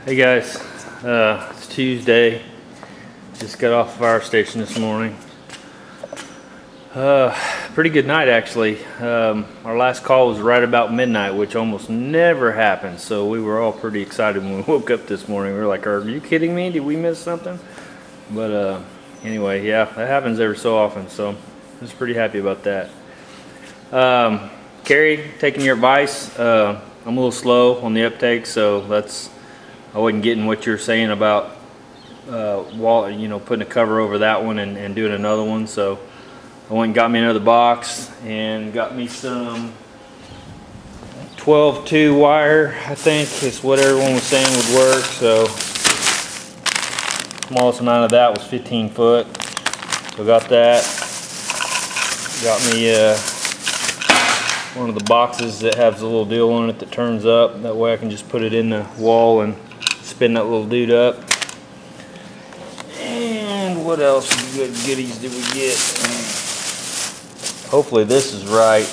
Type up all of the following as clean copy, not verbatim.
Hey guys, it's Tuesday. Just got off the fire station this morning. Pretty good night actually. Our last call was right about midnight, which almost never happens. So we were all pretty excited when we woke up this morning. We were like, "Are you kidding me? Did we miss something?" But anyway, yeah, that happens every so often. So I was pretty happy about that. Carrie, taking your advice, I'm a little slow on the uptake, so I wasn't getting what you're saying about putting a cover over that one and doing another one. So I went and got me another box and got me some 12-2 wire. I think is what everyone was saying would work. So smallest amount of that was 15 foot. So got that. Got me one of the boxes that has a little deal on it that turns up. That way I can just put it in the wall and spin that little dude up. And what else good goodies did we get? Hopefully this is right.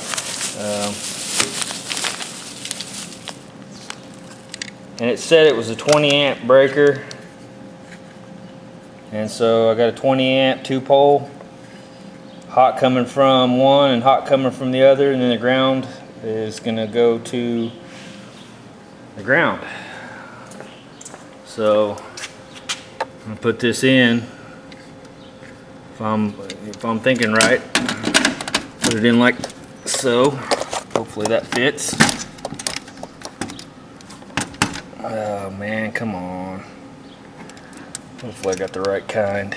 And it said it was a 20 amp breaker. And so I got a 20 amp 2-pole. Hot coming from one and hot coming from the other, and then the ground is gonna go to the ground. So I'm gonna put this in. If I'm thinking right, put it in like so. Hopefully that fits. Oh man, come on. Hopefully I got the right kind.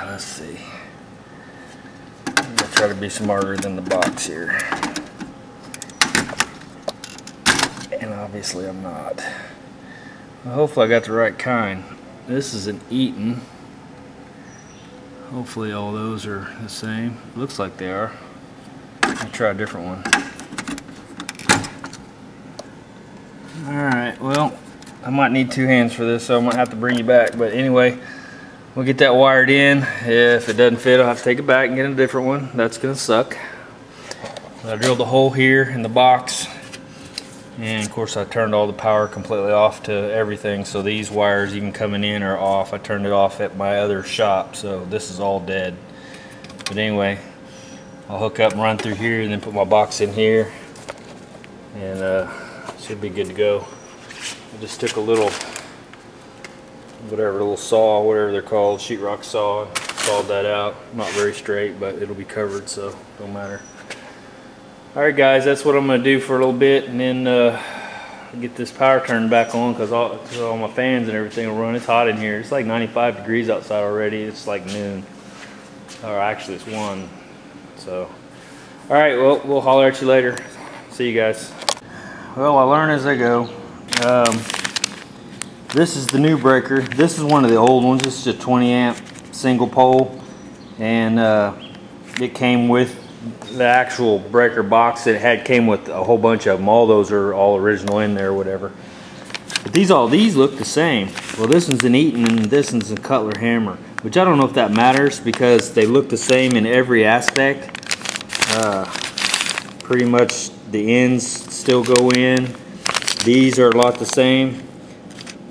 Let's see. I'm gonna try to be smarter than the box here. And obviously I'm not. Well, hopefully I got the right kind. This is an Eaton. Hopefully all those are the same. Looks like they are. I'll try a different one. Alright, well, I might need 2 hands for this, so I might have to bring you back. But anyway, we'll get that wired in. If it doesn't fit, I'll have to take it back and get a different one. That's gonna suck. I drilled a hole here in the box. And of course I turned all the power completely off to everything, so these wires even coming in are off. I turned it off at my other shop, so this is all dead. But anyway, I'll hook up and run through here and then put my box in here, and should be good to go. I just took a little, little saw, whatever they're called, sheetrock saw, and sawed that out. Not very straight, but it'll be covered, so don't matter. Alright guys, that's what I'm going to do for a little bit, and then get this power turned back on, because all my fans and everything will run. It's hot in here. It's like 95 degrees outside already. It's like noon. Or actually it's 1. So, alright, well, we'll holler at you later. See you guys. Well, I learn as I go. This is the new breaker. This is one of the old ones. This is a 20 amp single pole, and it came with the actual breaker box. It came with a whole bunch of them. All those are all original in there or whatever. But these look the same. Well, this one's an Eaton and this one's a Cutler hammer, which I don't know if that matters because they look the same in every aspect. Pretty much the ends still go in. These are a lot the same.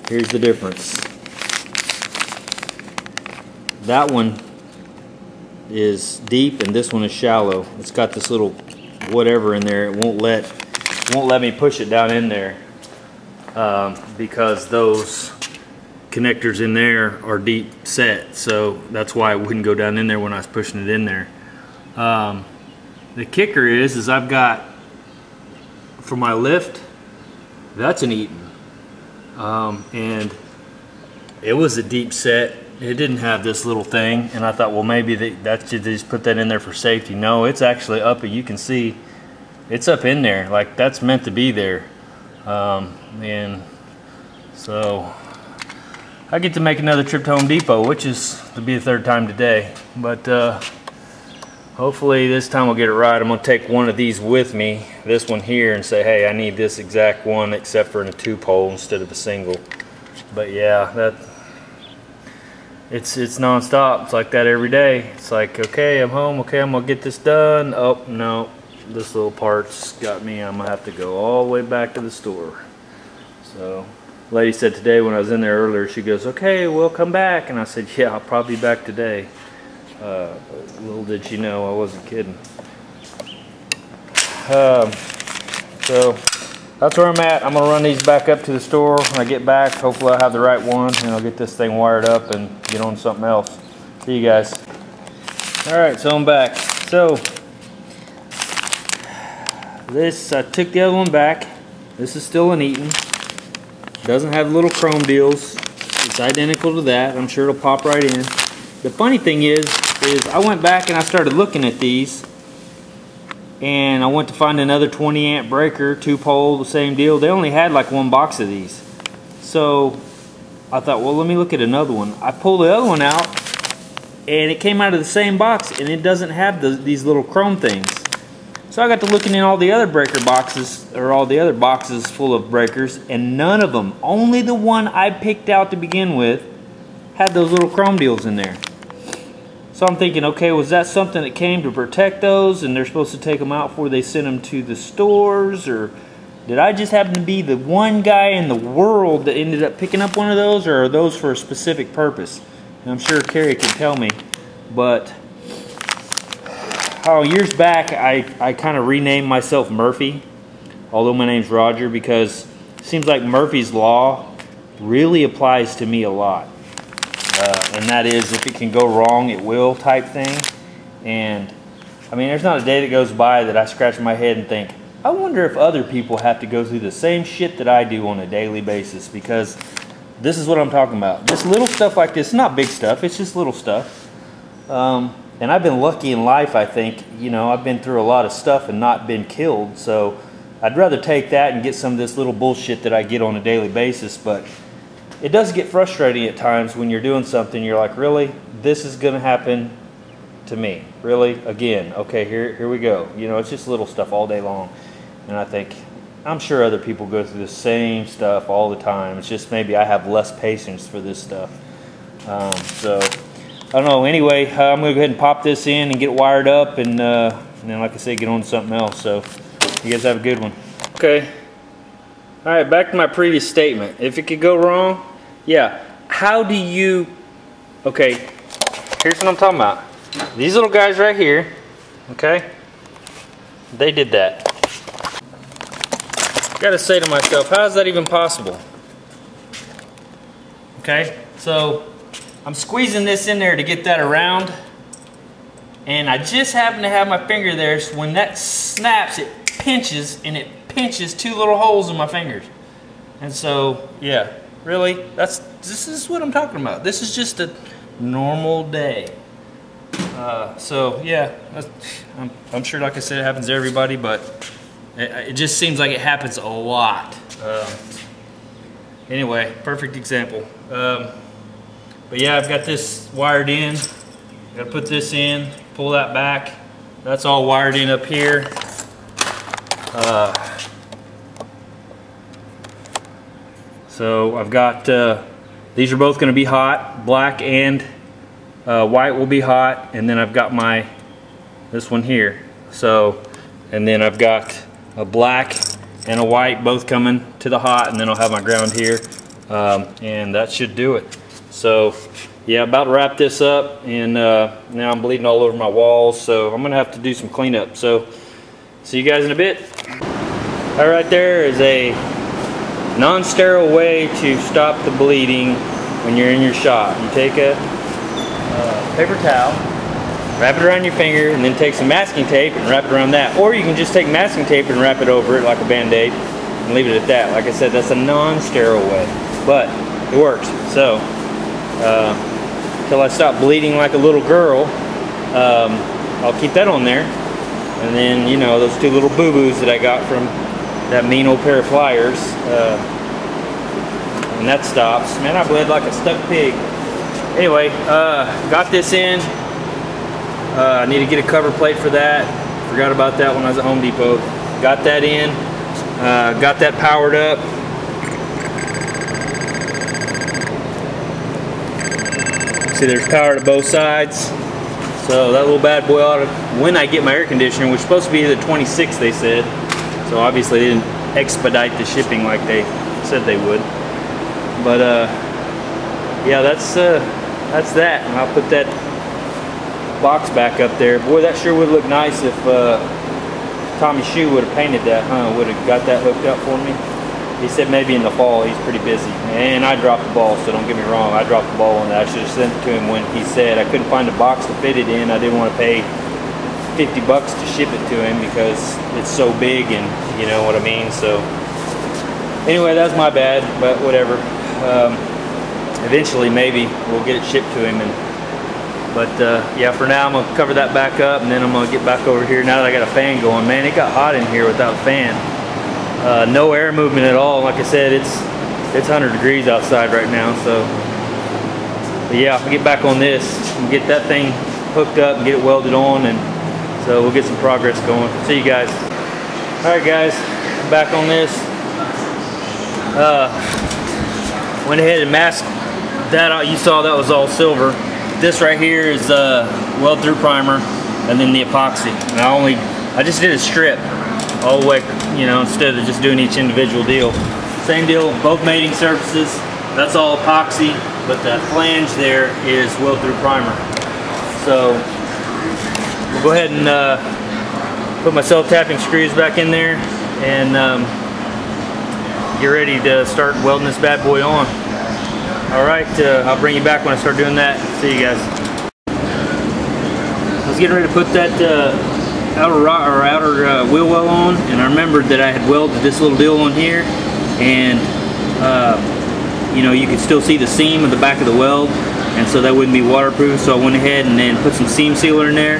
Here's the difference. That one is deep and this one is shallow. It's got this little whatever in there. It won't let me push it down in there because those connectors in there are deep set. So that's why it wouldn't go down in there when I was pushing it in there. The kicker is I've got, for my lift, that's an Eaton, and it was a deep set. It didn't have this little thing, and I thought, well, maybe they just put that in there for safety. No, it's actually up. You can see it's up in there, like that's meant to be there. And so I get to make another trip to Home Depot, which is to be the 3rd time today. But hopefully this time I'll get it right. I'm gonna take one of these with me, this one here, and say, hey, I need this exact one except for in a 2-pole instead of a single. But yeah, it's non-stop. It's like that every day. It's like, okay, I'm home, okay, I'm gonna get this done. Oh no, this little part's got me. I'm gonna have to go all the way back to the store. So, lady said today when I was in there earlier, she goes, "Okay, we'll come back." And I said, "Yeah, I'll probably be back today." Little did she know I wasn't kidding. So that's where I'm at. I'm gonna run these back up to the store when I get back. Hopefully I'll have the right one and I'll get this thing wired up and get on something else. See you guys. All right, so I'm back. So this, I took the other one back. This is still an Eaton. Doesn't have little chrome deals. It's identical to that. I'm sure it'll pop right in. The funny thing is I went back and I started looking at these, and I went to find another 20 amp breaker, 2-pole, the same deal. They only had like one box of these. So I thought, well, let me look at another one. I pulled the other one out, and it came out of the same box, and it doesn't have these little chrome things. So I got to looking in all the other breaker boxes, or all the other boxes full of breakers, and none of them, only the one I picked out to begin with, had those little chrome deals in there. So I'm thinking, okay, was that something that came to protect those and they're supposed to take them out before they send them to the stores? Or did I just happen to be the one guy in the world that ended up picking up one of those? Or are those for a specific purpose? And I'm sure Carrie can tell me. But years back, I kind of renamed myself Murphy, although my name's Roger, because it seems like Murphy's Law really applies to me a lot. And that is, if it can go wrong, it will type thing. And I mean, there's not a day that goes by that I scratch my head and think, I wonder if other people have to go through the same shit that I do on a daily basis, because this is what I'm talking about. Just little stuff like this, not big stuff, it's just little stuff. And I've been lucky in life, I think. You know, I've been through a lot of stuff and not been killed, so I'd rather take that and get some of this little bullshit that I get on a daily basis. But it does get frustrating at times when you're doing something, you're like, really? This is gonna happen to me? Really? Again? Okay, here we go. You know, it's just little stuff all day long. And I think, I'm sure other people go through the same stuff all the time. It's just maybe I have less patience for this stuff. So, I don't know. Anyway, I'm gonna go ahead and pop this in and get it wired up, and then, like I say, get on to something else. So, you guys have a good one. Okay. All right, back to my previous statement. If it could go wrong, yeah. How do you, okay, here's what I'm talking about. These little guys right here, okay, they did that. Gotta say to myself, how is that even possible? Okay, so I'm squeezing this in there to get that around, and I just happen to have my finger there, so when that snaps, it pinches, and it pinches 2 little holes in my fingers. And so, yeah, really, this is what I'm talking about. This is just a normal day. So yeah, I'm sure, like I said, it happens to everybody, but it just seems like it happens a lot. Anyway, perfect example. But yeah, I've got this wired in. Got to put this in, pull that back. That's all wired in up here. So I've got, these are both going to be hot, black and white will be hot, and then I've got this one here. So, and then I've got a black and a white both coming to the hot, and then I'll have my ground here, and that should do it. So yeah, about to wrap this up, and now I'm bleeding all over my walls, so I'm going to have to do some cleanup. So see you guys in a bit. That right there is a non-sterile way to stop the bleeding when you're in your shop. You take a paper towel, wrap it around your finger, and then take some masking tape and wrap it around that. Or you can just take masking tape and wrap it over it like a band-aid and leave it at that. Like I said, that's a non-sterile way, but it works. So until I stop bleeding like a little girl, I'll keep that on there. And then, you know, those 2 little boo-boos that I got from that mean old pair of pliers, and that stops. Man, I bled like a stuck pig. Anyway, got this in. I need to get a cover plate for that. Forgot about that when I was at Home Depot. Got that in. Got that powered up. See, there's power to both sides. So that little bad boy ought to, when I get my air conditioner, which is supposed to be the 26th, they said. So obviously they didn't expedite the shipping like they said they would. But yeah, that's that. And I'll put that box back up there. Boy, that sure would look nice if Tommy Shoe would have painted that, huh? Would have got that hooked up for me. He said maybe in the fall. He's pretty busy. And I dropped the ball, so don't get me wrong. I dropped the ball on that. I should have sent it to him when he said I couldn't find a box to fit it in. I didn't want to pay 50 bucks to ship it to him because it's so big, and you know what I mean. So anyway, that's my bad, but whatever. Eventually maybe we'll get it shipped to him. But yeah, for now I'm gonna cover that back up, and then I'm gonna get back over here now that I got a fan going. Man, it got hot in here without a fan. No air movement at all. Like I said, it's 100 degrees outside right now. So but yeah, I'll get back on this and get that thing hooked up and get it welded on, and so we'll get some progress going. See you guys. Alright guys, I'm back on this. Went ahead and masked that out. You saw that was all silver. This right here is weld through primer, and then the epoxy. And I just did a strip all the way, you know, instead of just doing each individual deal. Same deal, both mating surfaces. That's all epoxy, but that flange there is weld through primer. So we'll go ahead and put my self-tapping screws back in there and get ready to start welding this bad boy on. Alright, I'll bring you back when I start doing that. See you guys. I was getting ready to put that outer wheel well on, and I remembered that I had welded this little deal on here, and you know, you could still see the seam of the back of the weld, and so that wouldn't be waterproof. So I went ahead and then put some seam sealer in there.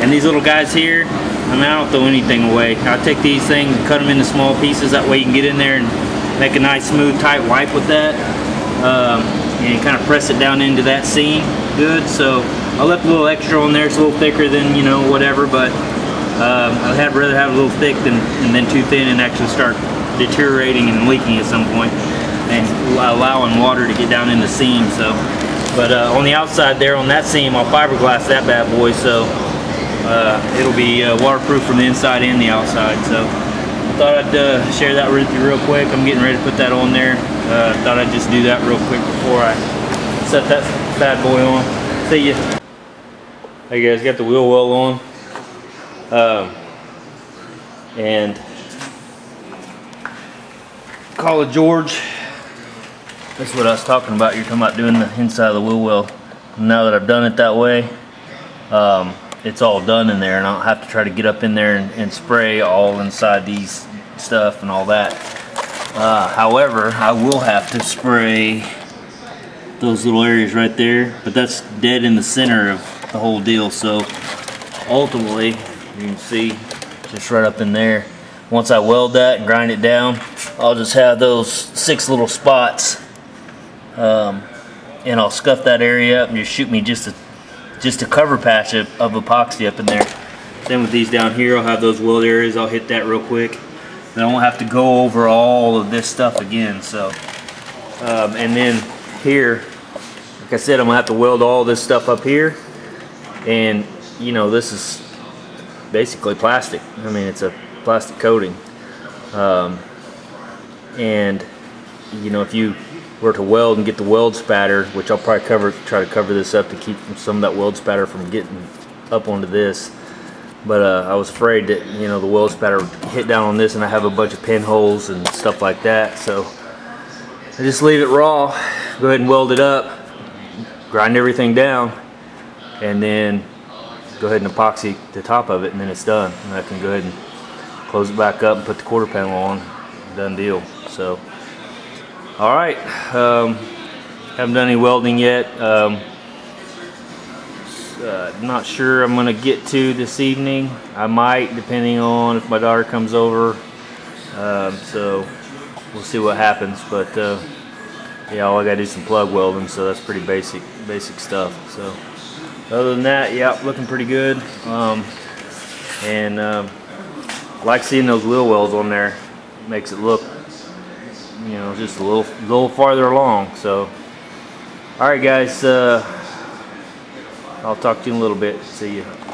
And these little guys here, I mean, I don't throw anything away. I take these things and cut them into small pieces. That way you can get in there and make a nice smooth tight wipe with that, and kind of press it down into that seam good. So I left a little extra on there. It's a little thicker than, you know, whatever, but I'd rather have a little thick and then too thin and actually start deteriorating and leaking at some point and allowing water to get down in the seam. So, but on the outside there on that seam, I'll fiberglass that bad boy, so it'll be waterproof from the inside and the outside. So I thought I'd share that with you real quick. I'm getting ready to put that on there. Thought I'd just do that real quick before I set that bad boy on. See ya. Hey guys, got the wheel well on. And call it George. That's what I was talking about. You're talking about doing the inside of the wheel well. Now that I've done it that way, it's all done in there, and I don't have to try to get up in there and spray all inside these stuff and all that. However, I will have to spray those little areas right there, but that's dead in the center of the whole deal. So ultimately, you can see just right up in there. Once I weld that and grind it down, I'll just have those 6 little spots, and I'll scuff that area up and just shoot me just a cover patch of epoxy up in there. Same with these down here. I'll have those weld areas. I'll hit that real quick. Then I won't have to go over all of this stuff again. So, and then here, like I said, I'm gonna have to weld all this stuff up here, and you know, this is basically plastic. I mean, it's a plastic coating, and you know, if you were to weld and get the weld spatter, which I'll probably try to cover this up to keep some of that weld spatter from getting up onto this. But I was afraid that, you know, the weld spatter would hit down on this, and I have a bunch of pinholes and stuff like that. So I just leave it raw, go ahead and weld it up, grind everything down, and then go ahead and epoxy the top of it, and then it's done. And I can go ahead and close it back up and put the quarter panel on. Done deal. So, all right. Haven't done any welding yet. Not sure I'm gonna get to this evening. I might, depending on if my daughter comes over. So we'll see what happens. But yeah, all I gotta do is some plug welding, so that's pretty basic stuff. So other than that, yeah, looking pretty good. Like seeing those wheel wells on there. Makes it look, you know, just a little farther along. So all right guys, I'll talk to you in a little bit. See you.